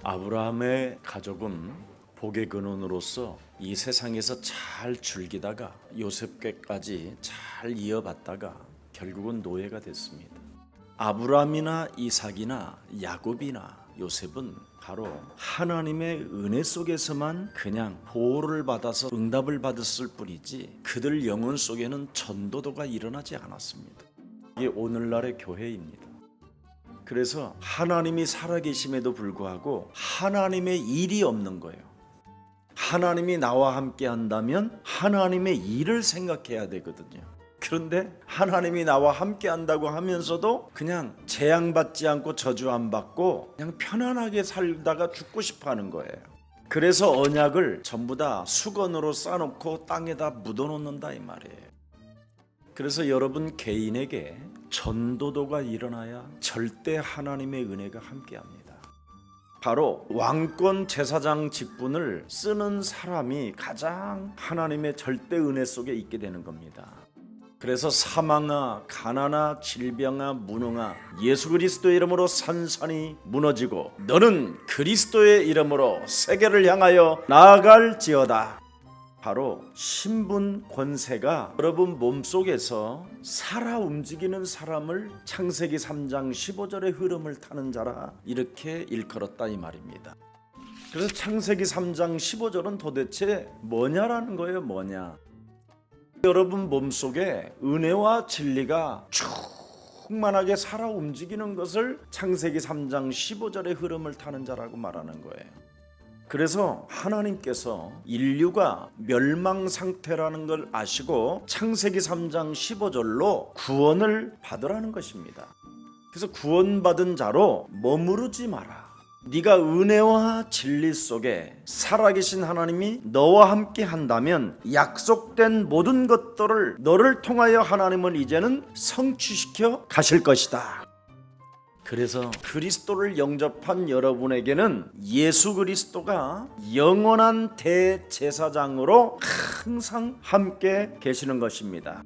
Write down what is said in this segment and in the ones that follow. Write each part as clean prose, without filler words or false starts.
아브라함의 가족은 복의 근원으로서 이 세상에서 잘 즐기다가 요셉께까지 잘 이어받다가 결국은 노예가 됐습니다. 아브라함이나 이삭이나 야곱이나 요셉은 바로 하나님의 은혜 속에서만 그냥 보호를 받아서 응답을 받았을 뿐이지 그들 영혼 속에는 전도도가 일어나지 않았습니다. 이게 오늘날의 교회입니다. 그래서 하나님이 살아계심에도 불구하고 하나님의 일이 없는 거예요. 하나님이 나와 함께 한다면 하나님의 일을 생각해야 되거든요. 그런데 하나님이 나와 함께 한다고 하면서도 그냥 재앙받지 않고 저주 안 받고 그냥 편안하게 살다가 죽고 싶어 하는 거예요. 그래서 언약을 전부 다 수건으로 싸놓고 땅에다 묻어놓는다 이 말이에요. 그래서 여러분 개인에게 전도도가 일어나야 절대 하나님의 은혜가 함께합니다. 바로 왕권 제사장 직분을 쓰는 사람이 가장 하나님의 절대 은혜 속에 있게 되는 겁니다. 그래서 사망아, 가난아, 질병아, 무능아 예수 그리스도의 이름으로 산산이 무너지고 너는 그리스도의 이름으로 세계를 향하여 나아갈지어다. 바로 신분 권세가 여러분 몸속에서 살아 움직이는 사람을 창세기 3장 15절의 흐름을 타는 자라 이렇게 일컬었다 이 말입니다. 그래서 창세기 3장 15절은 도대체 뭐냐라는 거예요. 뭐냐? 여러분 몸속에 은혜와 진리가 충만하게 살아 움직이는 것을 창세기 3장 15절의 흐름을 타는 자라고 말하는 거예요. 그래서 하나님께서 인류가 멸망 상태라는 걸 아시고 창세기 3장 15절로 구원을 받으라는 것입니다. 그래서 구원받은 자로 머무르지 마라. 네가 은혜와 진리 속에 살아계신 하나님이 너와 함께 한다면 약속된 모든 것들을 너를 통하여 하나님은 이제는 성취시켜 가실 것이다. 그래서 그리스도를 영접한 여러분에게는 예수 그리스도가 영원한 대제사장으로 항상 함께 계시는 것입니다.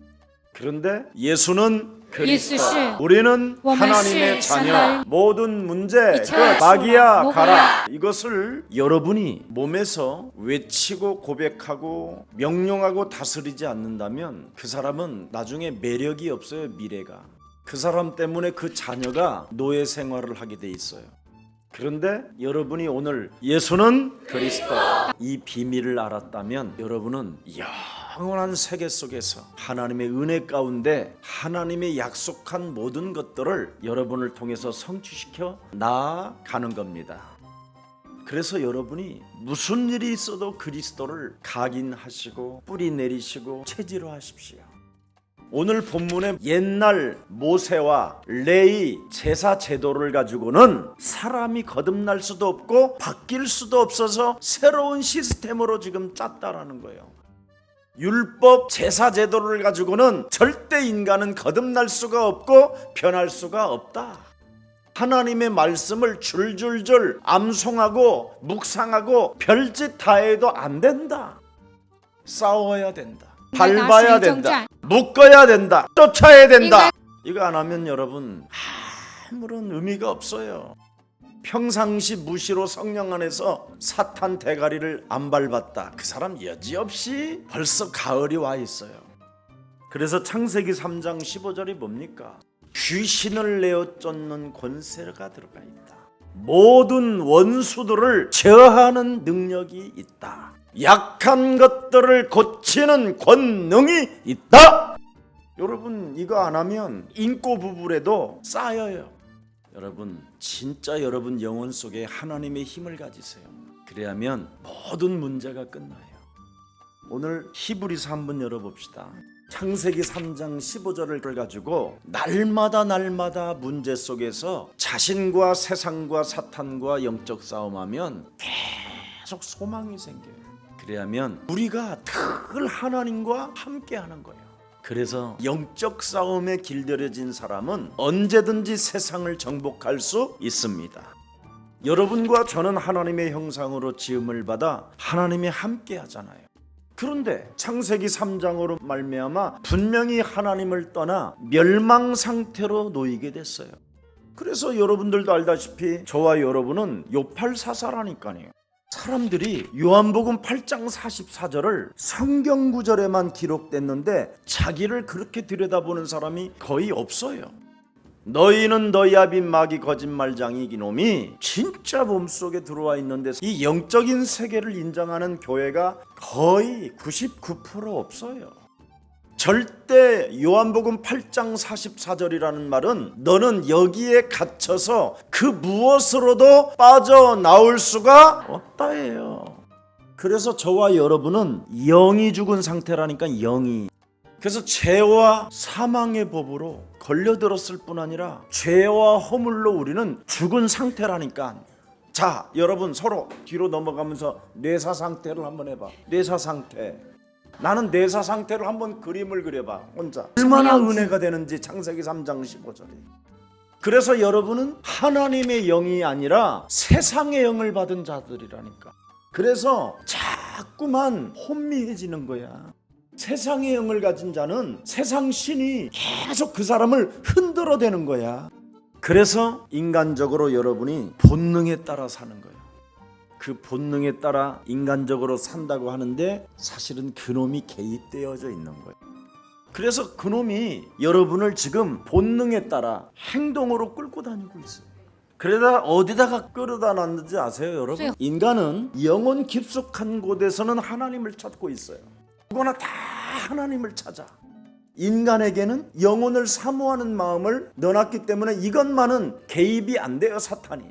그런데 예수는 그리스도, 우리는 하나님의 자녀, 모든 문제 마귀야 가라. 이것을 여러분이 몸에서 외치고 고백하고 명령하고 다스리지 않는다면 그 사람은 나중에 매력이 없어요. 미래가. 그 사람 때문에 그 자녀가 노예 생활을 하게 돼 있어요. 그런데 여러분이 오늘 예수는 그리스도 이 비밀을 알았다면 여러분은 영원한 세계 속에서 하나님의 은혜 가운데 하나님의 약속한 모든 것들을 여러분을 통해서 성취시켜 나아가는 겁니다. 그래서 여러분이 무슨 일이 있어도 그리스도를 각인하시고 뿌리 내리시고 체질화하십시오. 오늘 본문의 옛날 모세와 레위 제사 제도를 가지고는 사람이 거듭날 수도 없고 바뀔 수도 없어서 새로운 시스템으로 지금 짰다라는 거예요. 율법 제사 제도를 가지고는 절대 인간은 거듭날 수가 없고 변할 수가 없다. 하나님의 말씀을 줄줄줄 암송하고 묵상하고 별짓 다 해도 안 된다. 싸워야 된다. 밟아야 된다. 묶어야 된다. 쫓아야 된다. 이거 안 하면 여러분 아무런 의미가 없어요. 평상시 무시로 성령 안에서 사탄 대가리를 안 밟았다. 그 사람 여지없이 벌써 가을이 와 있어요. 그래서 창세기 3장 15절이 뭡니까? 귀신을 내어 쫓는 권세가 들어가 있다. 모든 원수들을 제어하는 능력이 있다. 약한 것들을 고치는 권능이 있다. 여러분 이거 안 하면 인고 부불에도 쌓여요. 여러분 진짜 여러분 영혼 속에 하나님의 힘을 가지세요. 그래야면 모든 문제가 끝나요. 오늘 히브리서 한번 열어봅시다. 창세기 3장 15절을 가지고 날마다 문제 속에서 자신과 세상과 사탄과 영적 싸움하면 계속 소망이 생겨요. 그래야면 우리가 늘 하나님과 함께하는 거예요. 그래서 영적 싸움에 길들여진 사람은 언제든지 세상을 정복할 수 있습니다. 여러분과 저는 하나님의 형상으로 지음을 받아 하나님이 함께 하잖아요. 그런데 창세기 3장으로 말미암아 분명히 하나님을 떠나 멸망 상태로 놓이게 됐어요. 그래서 여러분들도 알다시피 저와 여러분은 요팔사사라니까요. 사람들이 요한복음 8장 44절을 성경 구절에만 기록됐는데 자기를 그렇게 들여다보는 사람이 거의 없어요. 너희는 너희 아비 마귀 거짓말장이 이놈이 진짜 몸속에 들어와 있는데 이 영적인 세계를 인정하는 교회가 거의 99% 없어요. 절대 요한복음 8장 44절이라는 말은 너는 여기에 갇혀서 그 무엇으로도 빠져나올 수가 없다예요. 그래서 저와 여러분은 영이 죽은 상태라니까. 영이. 그래서 죄와 사망의 법으로 걸려들었을 뿐 아니라 죄와 허물로 우리는 죽은 상태라니까. 자, 여러분 서로 뒤로 넘어가면서 뇌사 상태를 한번 해봐. 뇌사 상태. 나는 뇌사 상태로 한번 그림을 그려봐. 혼자 얼마나 은혜가 되는지. 창세기 3장 15절에. 그래서 여러분은 하나님의 영이 아니라 세상의 영을 받은 자들이라니까. 그래서 자꾸만 혼미해지는 거야. 세상의 영을 가진 자는 세상 신이 계속 그 사람을 흔들어대는 거야. 그래서 인간적으로 여러분이 본능에 따라 사는 거예요. 그 본능에 따라 인간적으로 산다고 하는데 사실은 그놈이 개입되어져 있는 거예요. 그래서 그놈이 여러분을 지금 본능에 따라 행동으로 끌고 다니고 있어요. 그러다 어디다가 끌어다 놨는지 아세요, 여러분? 인간은 영혼 깊숙한 곳에서는 하나님을 찾고 있어요. 누구나 다 하나님을 찾아. 인간에게는 영혼을 사모하는 마음을 넣어놨기 때문에 이것만은 개입이 안 돼요, 사탄이.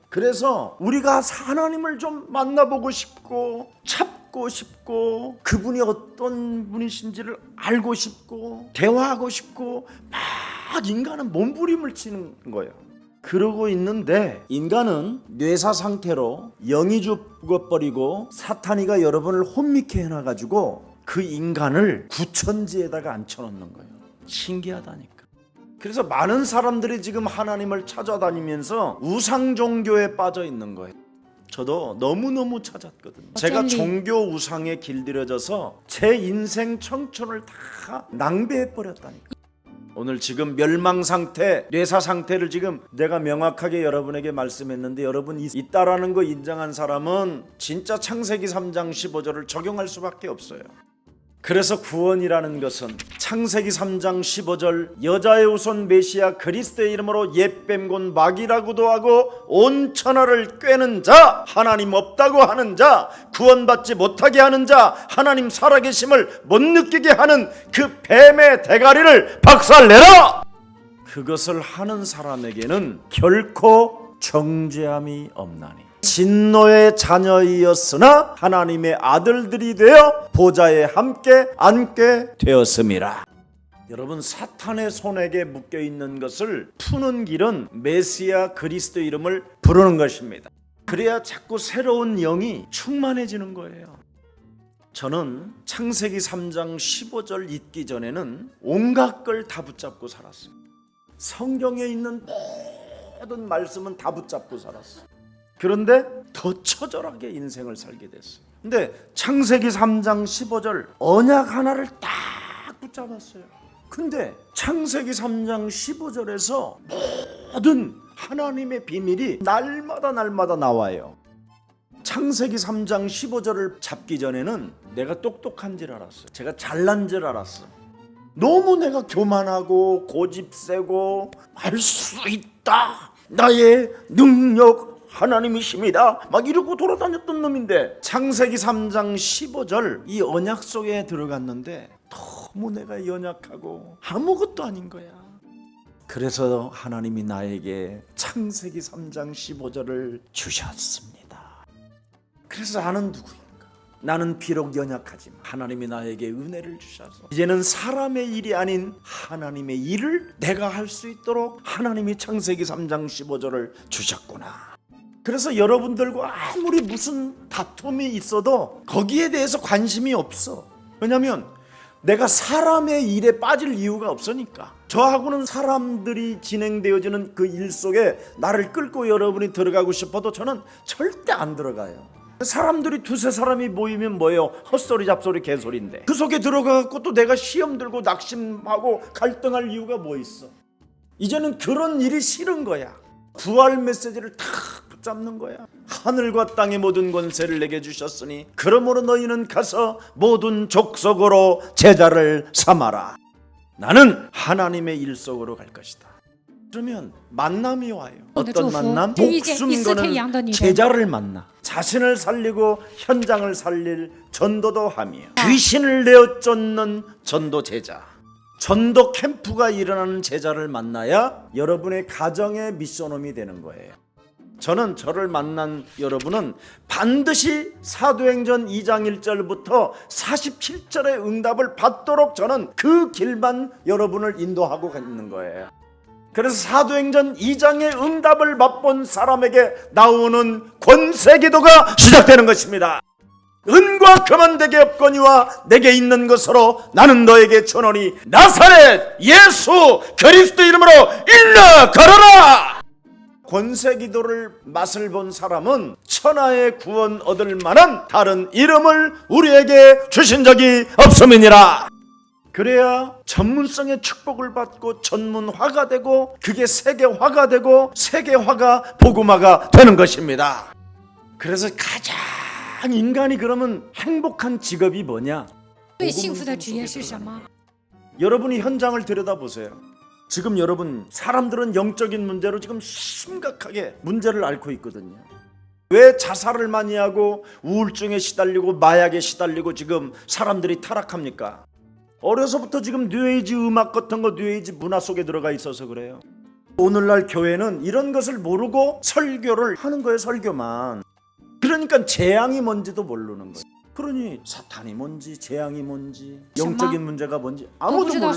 그래서 우리가 하나님을 좀 만나보고 싶고 찾고 싶고 그분이 어떤 분이신지를 알고 싶고 대화하고 싶고 막 인간은 몸부림을 치는 거예요. 그러고 있는데 인간은 뇌사 상태로 영이 죽어버리고 사탄이가 여러분을 혼미케 해놔가지고 그 인간을 구천지에다가 앉혀놓는 거예요. 신기하다니까. 그래서 많은 사람들이 지금 하나님을 찾아다니면서 우상 종교에 빠져 있는 거예요. 저도 너무너무 찾았거든요. 제가 종교 우상에 길들여져서 제 인생 청춘을 다 낭비해버렸다니까. 오늘 지금 멸망 상태, 뇌사 상태를 지금 내가 명확하게 여러분에게 말씀했는데 여러분 있다라는 거 인정한 사람은 진짜 창세기 3장 15절을 적용할 수밖에 없어요. 그래서 구원이라는 것은 창세기 3장 15절 여자의 후손 메시아 그리스도의 이름으로 옛뱀곤 마귀라고도 하고 온 천하를 꿰는 자, 하나님 없다고 하는 자, 구원받지 못하게 하는 자, 하나님 살아계심을 못 느끼게 하는 그 뱀의 대가리를 박살내라! 그것을 하는 사람에게는 결코 정죄함이 없나니 진노의 자녀이었으나 하나님의 아들들이 되어 보좌에 함께 앉게 되었음이라. 여러분, 사탄의 손에게 묶여있는 것을 푸는 길은 메시아 그리스도 이름을 부르는 것입니다. 그래야 자꾸 새로운 영이 충만해지는 거예요. 저는 창세기 3장 15절 읽기 전에는 온갖 걸 다 붙잡고 살았어요. 성경에 있는 모든 말씀은 다 붙잡고 살았어요. 그런데 더 처절하게 인생을 살게 됐어요. 근데 창세기 3장 15절 언약 하나를 딱 붙잡았어요. 근데 창세기 3장 15절에서 모든 하나님의 비밀이 날마다 나와요. 창세기 3장 15절을 잡기 전에는 내가 똑똑한 줄 알았어요. 제가 잘난 줄 알았어요. 너무 내가 교만하고 고집세고 할 수 있다, 나의 능력 하나님이십니다 막 이러고 돌아다녔던 놈인데 창세기 3장 15절 이 언약 속에 들어갔는데 너무 내가 연약하고 아무것도 아닌 거야. 그래서 하나님이 나에게 창세기 3장 15절을 주셨습니다. 그래서 나는 누구인가? 나는 비록 연약하지만 하나님이 나에게 은혜를 주셔서 이제는 사람의 일이 아닌 하나님의 일을 내가 할 수 있도록 하나님이 창세기 3장 15절을 주셨구나. 그래서 여러분들과 아무리 무슨 다툼이 있어도 거기에 대해서 관심이 없어. 왜냐하면 내가 사람의 일에 빠질 이유가 없으니까. 저하고는 사람들이 진행되어지는 그 일 속에 나를 끌고 여러분이 들어가고 싶어도 저는 절대 안 들어가요. 사람들이 두세 사람이 모이면 뭐예요? 헛소리 잡소리 개소리인데 그 속에 들어가고 또 내가 시험 들고 낙심하고 갈등할 이유가 뭐 있어? 이제는 그런 일이 싫은 거야. 부활 메시지를 탁 붙잡는 거야. 하늘과 땅의 모든 권세를 내게 주셨으니 그러므로 너희는 가서 모든 족속으로 제자를 삼아라. 나는 하나님의 일 속으로 갈 것이다. 그러면 만남이 와요. 어떤 만남? 목숨 거는 제자를 만나. 자신을 살리고 현장을 살릴 전도도 하며 귀신을 내어 쫓는 전도 제자, 전도 캠프가 일어나는 제자를 만나야 여러분의 가정의 미션홈이 되는 거예요. 저는 저를 만난 여러분은 반드시 사도행전 2장 1절부터 47절의 응답을 받도록 저는 그 길만 여러분을 인도하고 있는 거예요. 그래서 사도행전 2장의 응답을 맛본 사람에게 나오는 권세기도가 시작되는 것입니다. 은과 금은 내게 없거니와 내게 있는 것으로 나는 너에게 전하노니 나사렛 예수 그리스도 이름으로 일어나 걸어라. 권세기도를 맛을 본 사람은 천하의 구원 얻을 만한 다른 이름을 우리에게 주신 적이 없음이니라. 그래야 전문성의 축복을 받고 전문화가 되고 그게 세계화가 되고 세계화가 복음화가 되는 것입니다. 그래서 가장 인간이 그러면 행복한 직업이 뭐냐? 여러분이 현장을 들여다보세요. 지금 여러분 사람들은 영적인 문제로 지금 심각하게 문제를 앓고 있거든요. 왜 자살을 많이 하고 우울증에 시달리고 마약에 시달리고 지금 사람들이 타락합니까? 어려서부터 지금 뉴에이지 음악 같은 거 뉴에이지 문화 속에 들어가 있어서 그래요. 오늘날 교회는 이런 것을 모르고 설교를 하는 거예요. 설교만. 그러니까 재앙이 뭔지도 모르는 거예요. 그러니 사탄이 뭔지 재앙이 뭔지 영적인 문제가 뭔지 아무도 몰라.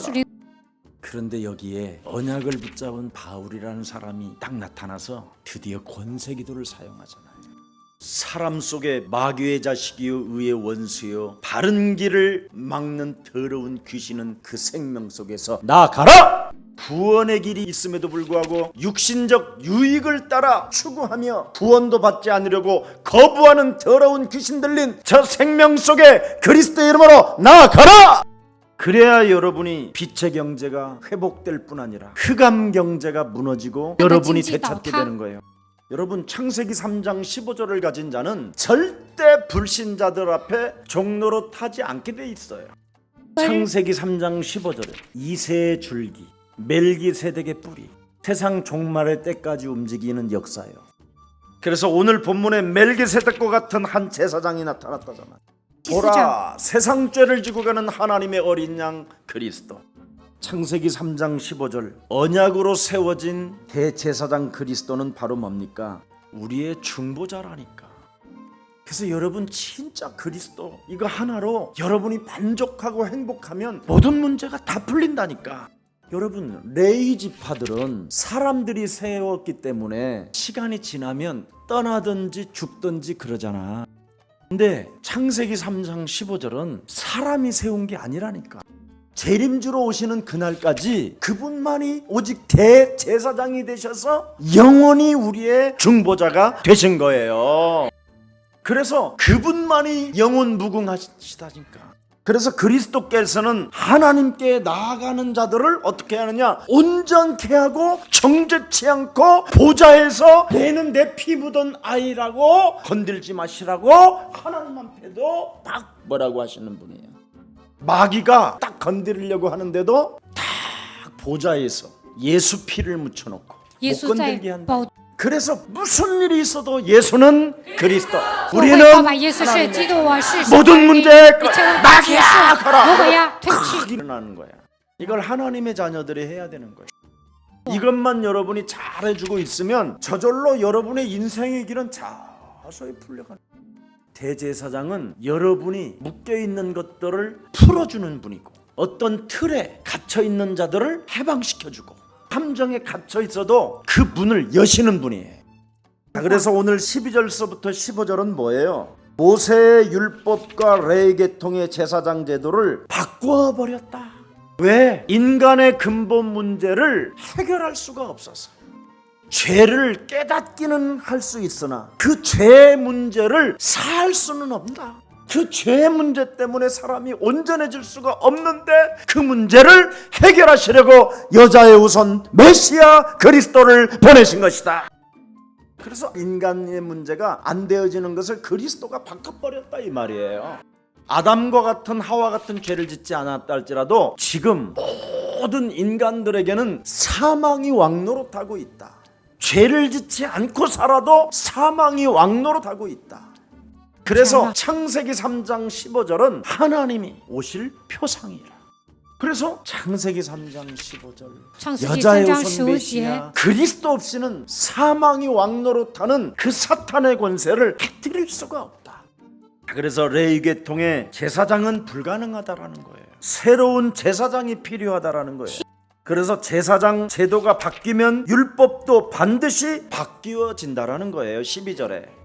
그런데 여기에 언약을 붙잡은 바울이라는 사람이 딱 나타나서 드디어 권세기도를 사용하잖아요. 사람 속에 마귀의 자식이요 의의 원수요 바른 길을 막는 더러운 귀신은 그 생명 속에서 나가라! 구원의 길이 있음에도 불구하고 육신적 유익을 따라 추구하며 구원도 받지 않으려고 거부하는 더러운 귀신 들린 저 생명 속에 그리스도의 이름으로 나가라! 그래야 여러분이 빛의 경제가 회복될 뿐 아니라 흑암 경제가 무너지고 여러분이 되찾게 되는 거예요. 여러분 창세기 3장 15절을 가진 자는 절대 불신자들 앞에 종로로 타지 않게 돼 있어요. 창세기 3장 15절에 이새의 줄기 멜기세덱의 뿌리 세상 종말의 때까지 움직이는 역사예요. 그래서 오늘 본문에 멜기세덱과 같은 한 제사장이 나타났다잖아. 보라 세상 죄를 지고 가는 하나님의 어린 양 그리스도. 창세기 3장 15절 언약으로 세워진 대제사장 그리스도는 바로 뭡니까? 우리의 중보자라니까. 그래서 여러분 진짜 그리스도 이거 하나로 여러분이 만족하고 행복하면 모든 문제가 다 풀린다니까. 여러분 레위 지파들은 사람들이 세웠기 때문에 시간이 지나면 떠나든지 죽든지 그러잖아. 근데 창세기 3장 15절은 사람이 세운 게 아니라니까. 재림주로 오시는 그날까지 그분만이 오직 대제사장이 되셔서 영원히 우리의 중보자가 되신 거예요. 그래서 그분만이 영원 무궁하시다니까. 그래서 그리스도께서는 하나님께 나아가는 자들을 어떻게 하느냐? 온전케 하고 정죄치 않고 보좌에서 내는 내 피 묻은 아이라고 건들지 마시라고 하나님 앞에도 딱 뭐라고 하시는 분이에요. 마귀가 딱 건드리려고 하는데도 딱 보좌에서 예수 피를 묻혀놓고 못 건들게 한다. 그래서 무슨 일이 있어도 예수는 그리스도. 우리는 모든 문제에 나가야 가라. 일어나는 거야. 이걸 하나님의 자녀들이 해야 되는 거야. 이것만 여러분이 잘해주고 있으면 저절로 여러분의 인생의 길은 자서히 풀려가는 거야. 대제사장은 여러분이 묶여있는 것들을 풀어주는 분이고 어떤 틀에 갇혀있는 자들을 해방시켜주고 함정에 갇혀있어도 그 문을 여시는 분이에요. 그래서 오늘 12절서부터 15절은 뭐예요? 모세의 율법과 레위 계통의 제사장 제도를 바꿔버렸다. 왜? 인간의 근본 문제를 해결할 수가 없어서. 죄를 깨닫기는 할 수 있으나 그 죄의 문제를 살 수는 없다. 그 죄 문제 때문에 사람이 온전해질 수가 없는데 그 문제를 해결하시려고 여자의 우선 메시아 그리스도를 보내신 것이다. 그래서 인간의 문제가 안 되어지는 것을 그리스도가 바꿔버렸다 이 말이에요. 아담과 같은 하와 같은 죄를 짓지 않았다 할지라도 지금 모든 인간들에게는 사망이 왕노릇하고 있다. 죄를 짓지 않고 살아도 사망이 왕노릇하고 있다. 그래서 창세기 3장 15절은 하나님이 오실 표상이라. 그래서 창세기 3장 15절 여자의 우선 메시아 그리스도 없이는 사망이 왕노릇하는 그 사탄의 권세를 깨뜨릴 수가 없다. 그래서 레위계통의 제사장은 불가능하다라는 거예요. 새로운 제사장이 필요하다라는 거예요. 그래서 제사장 제도가 바뀌면 율법도 반드시 바뀌어진다라는 거예요. 12절에.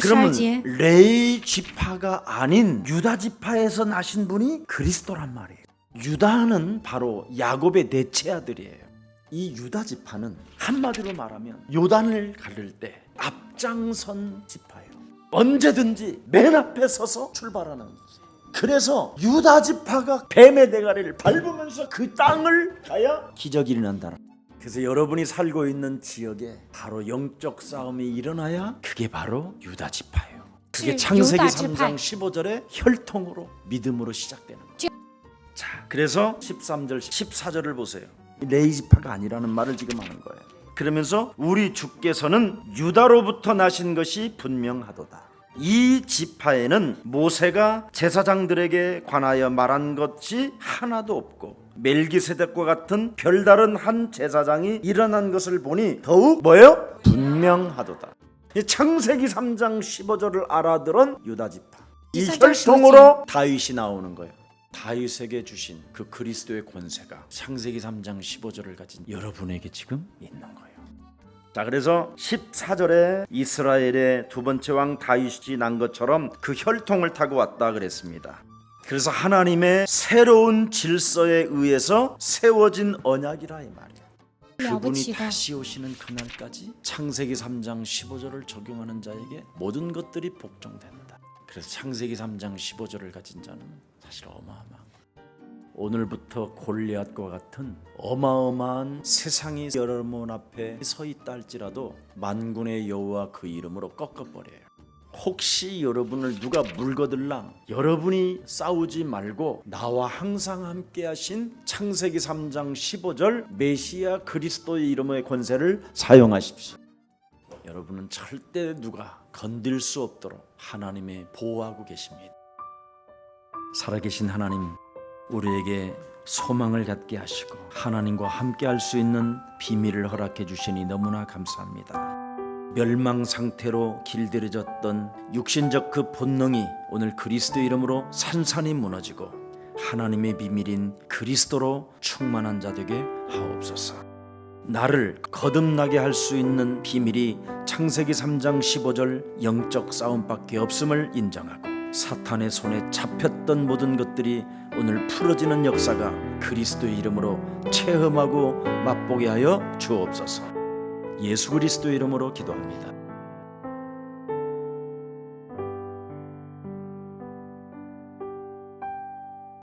그러면 레위 지파가 아닌 유다 지파에서 나신 분이 그리스도란 말이에요. 유다는 바로 야곱의 넷째 아들이에요. 이 유다 지파는 한마디로 말하면 요단을 가를 때 앞장선 지파예요. 언제든지 맨 앞에 서서 출발하는 거지. 그래서 유다 지파가 뱀의 대가리를 밟으면서 그 땅을 가야 기적이 일어난다. 그래서 여러분이 살고 있는 지역에 바로 영적 싸움이 일어나야 그게 바로 유다 지파예요. 그게 창세기 3장 15절의 혈통으로 믿음으로 시작되는 거예요. 자, 그래서 13절 14절을 보세요. 레위 지파가 아니라는 말을 지금 하는 거예요. 그러면서 우리 주께서는 유다로부터 나신 것이 분명하도다. 이 지파에는 모세가 제사장들에게 관하여 말한 것이 하나도 없고 멜기세덱과 같은 별다른 한 제사장이 일어난 것을 보니 더욱 뭐예요? 분명하도다. 창세기 3장 15절을 알아들은 유다 지파, 이 혈통으로 다윗이 나오는 거예요. 다윗에게 주신 그 그리스도의 권세가 창세기 3장 15절을 가진 여러분에게 지금 있는 거예요. 자, 그래서 14절에 이스라엘의 두 번째 왕 다윗이 난 것처럼 그 혈통을 타고 왔다 그랬습니다. 그래서 하나님의 새로운 질서에 의해서 세워진 언약이라 이 말이에요. 그분이 다시 오시는 그날까지 창세기 3장 15절을 적용하는 자에게 모든 것들이 복종된다. 그래서 창세기 3장 15절을 가진 자는 사실 어마어마한 거예요. 오늘부터 골리앗과 같은 어마어마한 세상이 여러분 앞에 서 있다 할지라도 만군의 여호와 그 이름으로 꺾어버려요. 혹시 여러분을 누가 물거들랑 여러분이 싸우지 말고 나와 항상 함께 하신 창세기 3장 15절 메시아 그리스도의 이름의 권세를 사용하십시오. 여러분은 절대 누가 건들 수 없도록 하나님의 보호하고 계십니다. 살아계신 하나님, 우리에게 소망을 갖게 하시고 하나님과 함께 할 수 있는 비밀을 허락해 주시니 너무나 감사합니다. 멸망 상태로 길들여졌던 육신적 그 본능이 오늘 그리스도 이름으로 산산이 무너지고 하나님의 비밀인 그리스도로 충만한 자 되게 하옵소서. 나를 거듭나게 할 수 있는 비밀이 창세기 3장 15절 영적 싸움밖에 없음을 인정하고 사탄의 손에 잡혔던 모든 것들이 오늘 풀어지는 역사가 그리스도의 이름으로 체험하고 맛보게 하여 주옵소서. 예수 그리스도의 이름으로 기도합니다.